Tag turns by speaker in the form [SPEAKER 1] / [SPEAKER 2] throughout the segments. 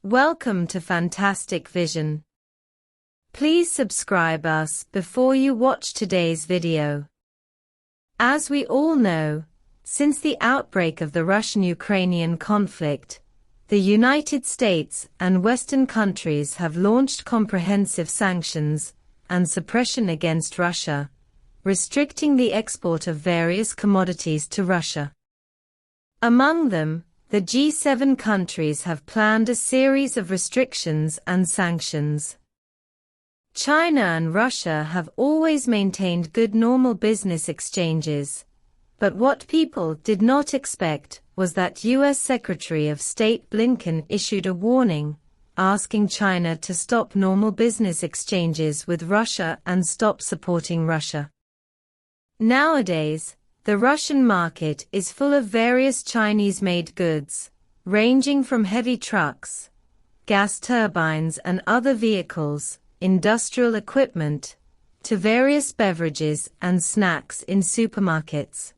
[SPEAKER 1] Welcome to Fantastic Vision. Please subscribe us before you watch today's video. As we all know, since the outbreak of the Russian-Ukrainian conflict, the United States and Western countries have launched comprehensive sanctions and suppression against Russia, restricting the export of various commodities to Russia. Among them, the G7 countries have planned a series of restrictions and sanctions. China and Russia have always maintained good normal business exchanges, but what people did not expect was that U.S. Secretary of State Blinken issued a warning, asking China to stop normal business exchanges with Russia and stop supporting Russia. Nowadays, the Russian market is full of various Chinese-made goods, ranging from heavy trucks, gas turbines and other vehicles, industrial equipment, to various beverages and snacks in supermarkets.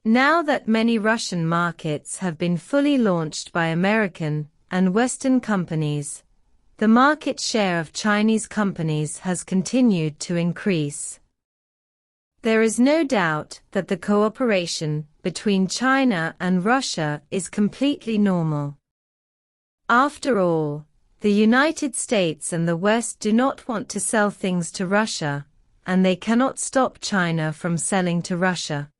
[SPEAKER 1] Now that many Russian markets have been fully launched by American and Western companies, the market share of Chinese companies has continued to increase. There is no doubt that the cooperation between China and Russia is completely normal. After all, the United States and the West do not want to sell things to Russia, and they cannot stop China from selling to Russia.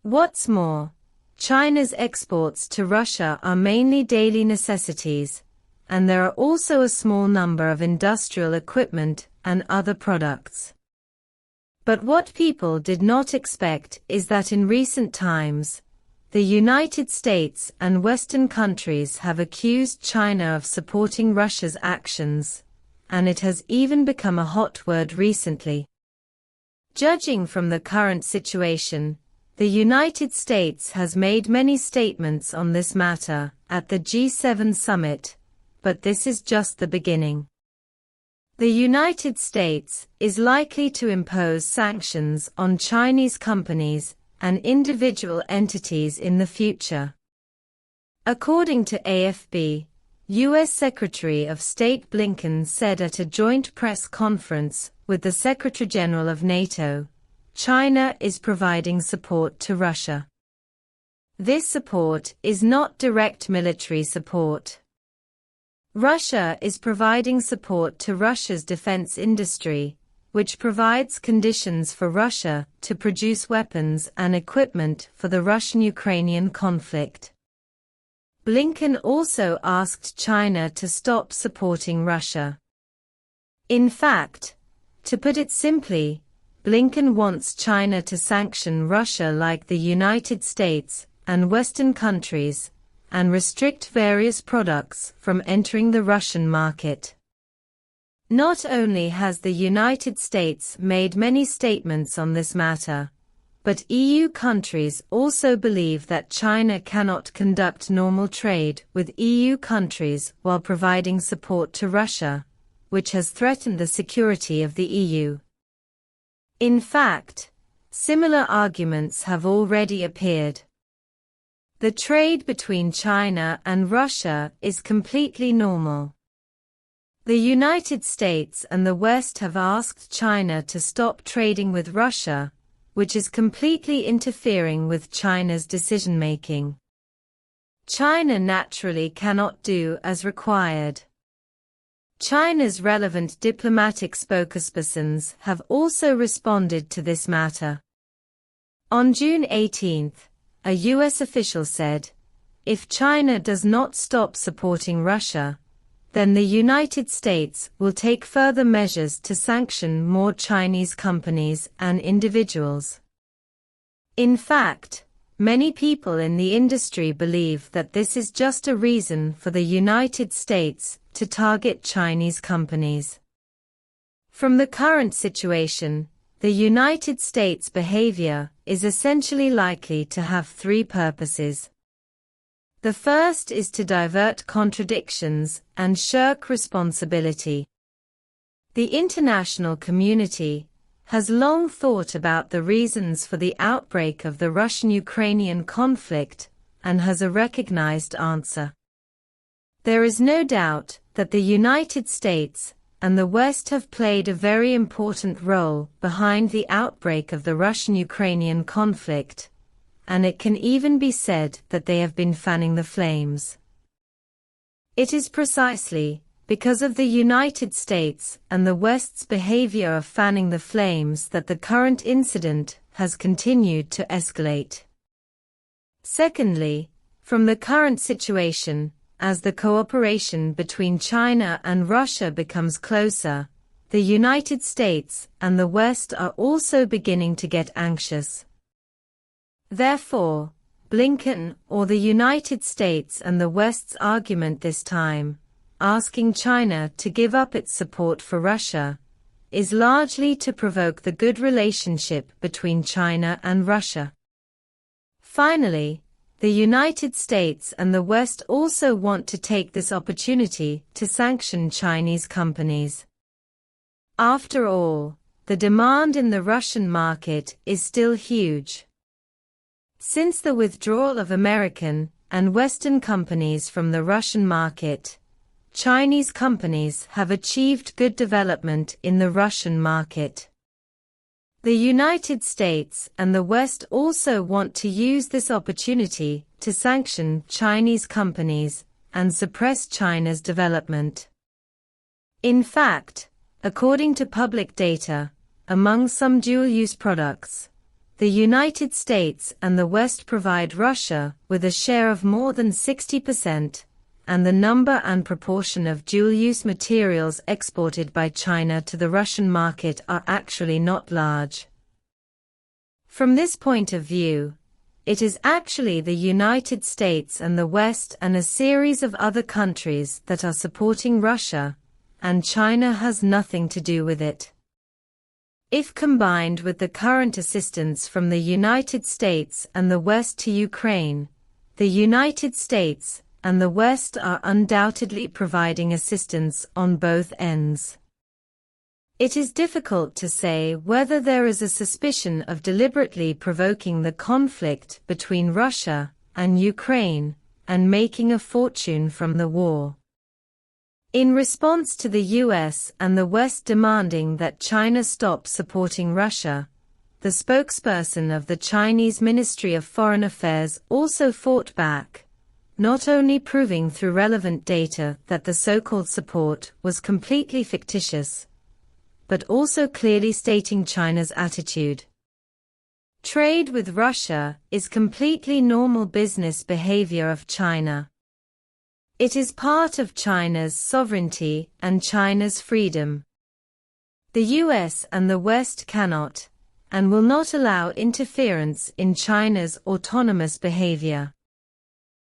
[SPEAKER 1] What's more, China's exports to Russia are mainly daily necessities, and there are also a small number of industrial equipment and other products. But what people did not expect is that in recent times, the United States and Western countries have accused China of supporting Russia's actions, and it has even become a hot word recently. Judging from the current situation, the United States has made many statements on this matter at the G7 summit, but this is just the beginning. The United States is likely to impose sanctions on Chinese companies and individual entities in the future. According to AFP, U.S. Secretary of State Blinken said at a joint press conference with the Secretary-General of NATO, China is providing support to Russia. This support is not direct military support. Russia is providing support to Russia's defense industry, which provides conditions for Russia to produce weapons and equipment for the Russian-Ukrainian conflict. Blinken also asked China to stop supporting Russia. In fact, to put it simply, Blinken wants China to sanction Russia like the United States and Western countries, and restrict various products from entering the Russian market. Not only has the United States made many statements on this matter, but EU countries also believe that China cannot conduct normal trade with EU countries while providing support to Russia, which has threatened the security of the EU. In fact, similar arguments have already appeared. The trade between China and Russia is completely normal. The United States and the West have asked China to stop trading with Russia, which is completely interfering with China's decision-making. China naturally cannot do as required. China's relevant diplomatic spokespersons have also responded to this matter. On June 18, a U.S. official said, "If China does not stop supporting Russia, then the United States will take further measures to sanction more Chinese companies and individuals." In fact, many people in the industry believe that this is just a reason for the United States to target Chinese companies. From the current situation, the United States' behavior is essentially likely to have three purposes. The first is to divert contradictions and shirk responsibility. The international community has long thought about the reasons for the outbreak of the Russian-Ukrainian conflict and has a recognized answer. There is no doubt that the United States and the West have played a very important role behind the outbreak of the Russian-Ukrainian conflict, and it can even be said that they have been fanning the flames. It is precisely because of the United States and the West's behavior of fanning the flames that the current incident has continued to escalate. Secondly, from the current situation, as the cooperation between China and Russia becomes closer, the United States and the West are also beginning to get anxious. Therefore, Blinken, or the United States and the West's argument this time, asking China to give up its support for Russia, is largely to provoke the good relationship between China and Russia. Finally, the United States and the West also want to take this opportunity to sanction Chinese companies. After all, the demand in the Russian market is still huge. Since the withdrawal of American and Western companies from the Russian market, Chinese companies have achieved good development in the Russian market. The United States and the West also want to use this opportunity to sanction Chinese companies and suppress China's development. In fact, according to public data, among some dual-use products, the United States and the West provide Russia with a share of more than 60%, and the number and proportion of dual-use materials exported by China to the Russian market are actually not large. From this point of view, it is actually the United States and the West and a series of other countries that are supporting Russia, and China has nothing to do with it. If combined with the current assistance from the United States and the West to Ukraine, the United States and the West are undoubtedly providing assistance on both ends. It is difficult to say whether there is a suspicion of deliberately provoking the conflict between Russia and Ukraine and making a fortune from the war. In response to the US and the West demanding that China stop supporting Russia, the spokesperson of the Chinese Ministry of Foreign Affairs also fought back, not only proving through relevant data that the so-called support was completely fictitious, but also clearly stating China's attitude. Trade with Russia is completely normal business behavior of China. It is part of China's sovereignty and China's freedom. The US and the West cannot, and will not allow interference in China's autonomous behavior.